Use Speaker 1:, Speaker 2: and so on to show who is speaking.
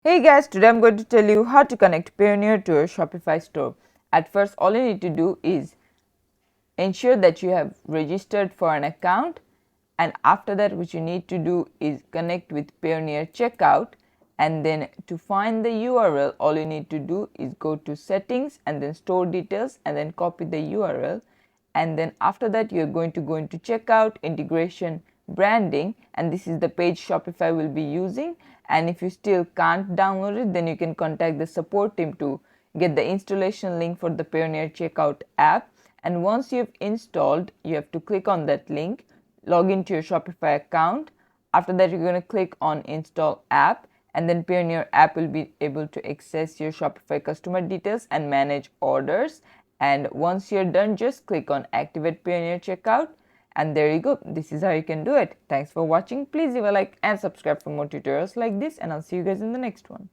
Speaker 1: Hey guys, today I'm going to tell you how to connect Payoneer to your Shopify store. At first, all you need to do is ensure that you have registered for an account, and after that what you need to do is connect with Payoneer checkout, and then to find the URL all you need to do is go to settings and then store details and then copy the URL, and then after that you're going to go into checkout, integration, branding, and this is the page Shopify will be using. And if you still can't download it, then you can contact the support team to get the installation link for the Payoneer checkout app. And once you've installed, you have to click on that link, log into your Shopify account. After that, you're going to click on install app, and then Payoneer app will be able to access your Shopify customer details and manage orders. And once you're done, just click on activate Payoneer checkout, and there you go. This is how you can do it. Thanks for watching. Please leave a like and subscribe for more tutorials like this, and I'll see you guys in the next one.